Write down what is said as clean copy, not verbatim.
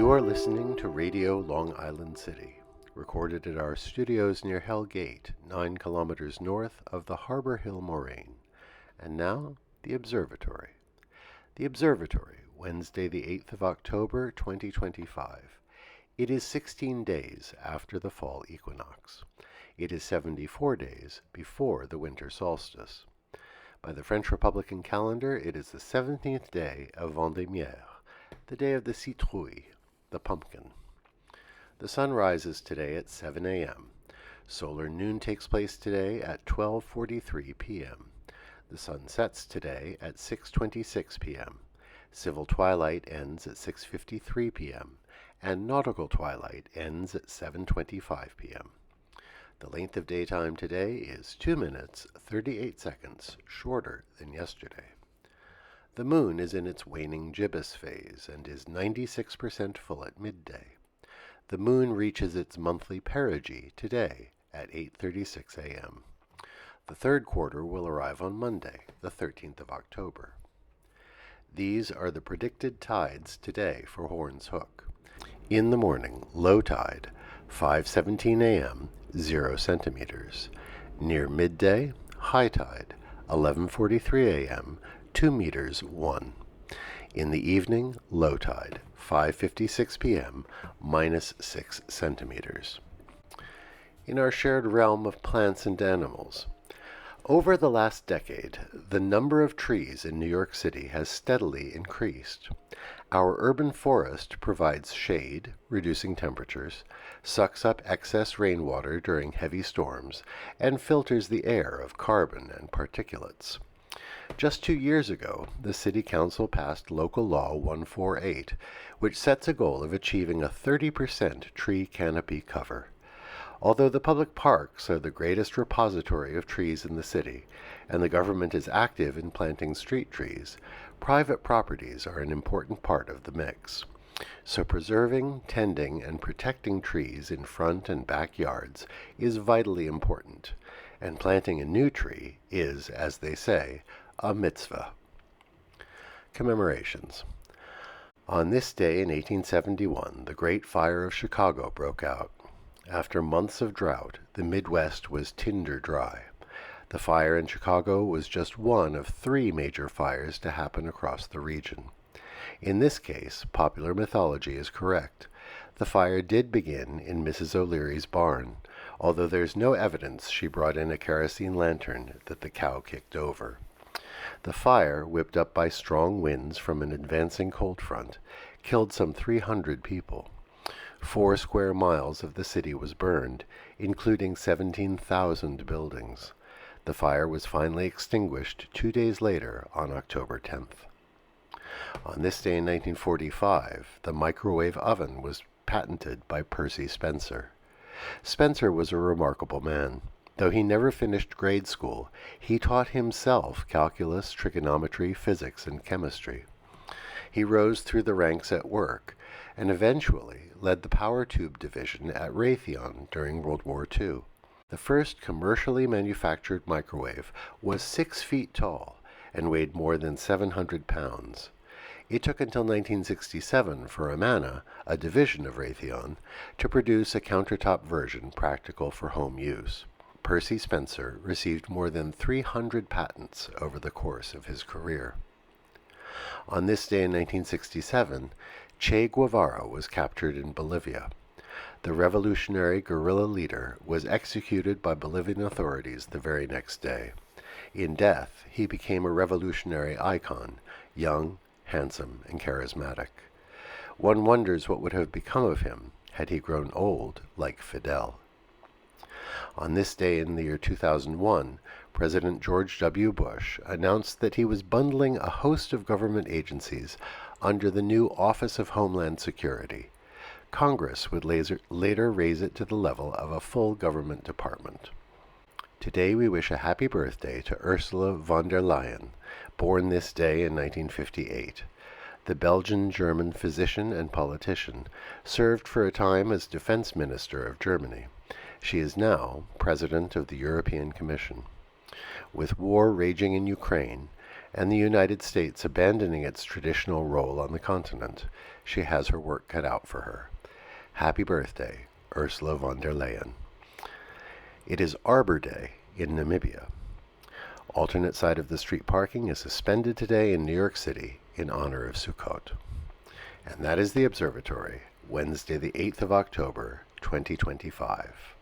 You are listening to Radio Long Island City, recorded at our studios near Hell Gate, 9 kilometers north of the Harbor Hill Moraine. And now, the Observatory. The Observatory, Wednesday the 8th of October, 2025. It is 16 days after the fall equinox. It is 74 days before the winter solstice. By the French Republican calendar, it is the 17th day of Vendémiaire, the day of the citrouille, the pumpkin. The sun rises today at 7 a.m. Solar noon takes place today at 12:43 p.m. The sun sets today at 6:26 p.m. Civil twilight ends at 6:53 p.m. and nautical twilight ends at 7:25 p.m. The length of daytime today is 2 minutes, 38 seconds, shorter than yesterday. The moon is in its waning gibbous phase and is 96% full at midday. The moon reaches its monthly perigee today at 8:36 a.m. The third quarter will arrive on Monday, the 13th of October. These are the predicted tides today for Horns Hook. In the morning, low tide, 5:17 a.m., 0 centimeters. Near midday, high tide, 11:43 a.m., 2 meters 1. In the evening, low tide, 5:56 p.m., minus 6 centimeters. In our shared realm of plants and animals, over the last decade, the number of trees in New York City has steadily increased. Our urban forest provides shade, reducing temperatures, sucks up excess rainwater during heavy storms, and filters the air of carbon and particulates. Just 2 years ago, the City Council passed Local Law 148, which sets a goal of achieving a 30% tree canopy cover. Although the public parks are the greatest repository of trees in the city, and the government is active in planting street trees, private properties are an important part of the mix. So preserving, tending, and protecting trees in front and backyards is vitally important, and planting a new tree is, as they say, a mitzvah. Commemorations. On this day in 1871, the Great Fire of Chicago broke out. After months of drought, the Midwest was tinder dry. The fire in Chicago was just one of 3 major fires to happen across the region. In this case, popular mythology is correct. The fire did begin in Mrs. O'Leary's barn, although there's no evidence she brought in a kerosene lantern that the cow kicked over. The fire, whipped up by strong winds from an advancing cold front, killed some 300 people. 4 square miles of the city was burned, including 17,000 buildings. The fire was finally extinguished 2 days later on October 10th. On this day in 1945, the microwave oven was patented by Percy Spencer. Spencer was a remarkable man. Though he never finished grade school, he taught himself calculus, trigonometry, physics, and chemistry. He rose through the ranks at work, and eventually led the power tube division at Raytheon during World War II. The first commercially manufactured microwave was 6 feet tall and weighed more than 700 pounds. It took until 1967 for Amana, a division of Raytheon, to produce a countertop version practical for home use. Percy Spencer received more than 300 patents over the course of his career. On this day in 1967, Che Guevara was captured in Bolivia. The revolutionary guerrilla leader was executed by Bolivian authorities the very next day. In death, he became a revolutionary icon, young, handsome, and charismatic. One wonders what would have become of him had he grown old like Fidel. On this day in the year 2001, President George W. Bush announced that he was bundling a host of government agencies under the new Office of Homeland Security. Congress would later raise it to the level of a full government department. Today we wish a happy birthday to Ursula von der Leyen, born this day in 1958. The Belgian-German physician and politician served for a time as defense minister of Germany. She is now President of the European Commission. With war raging in Ukraine and the United States abandoning its traditional role on the continent. She has her work cut out for her. Happy birthday, Ursula von der Leyen. It is Arbor Day in Namibia. Alternate side of the street parking is suspended today in New York City in honor of Sukkot. And that is the Observatory, Wednesday the 8th of October, 2025.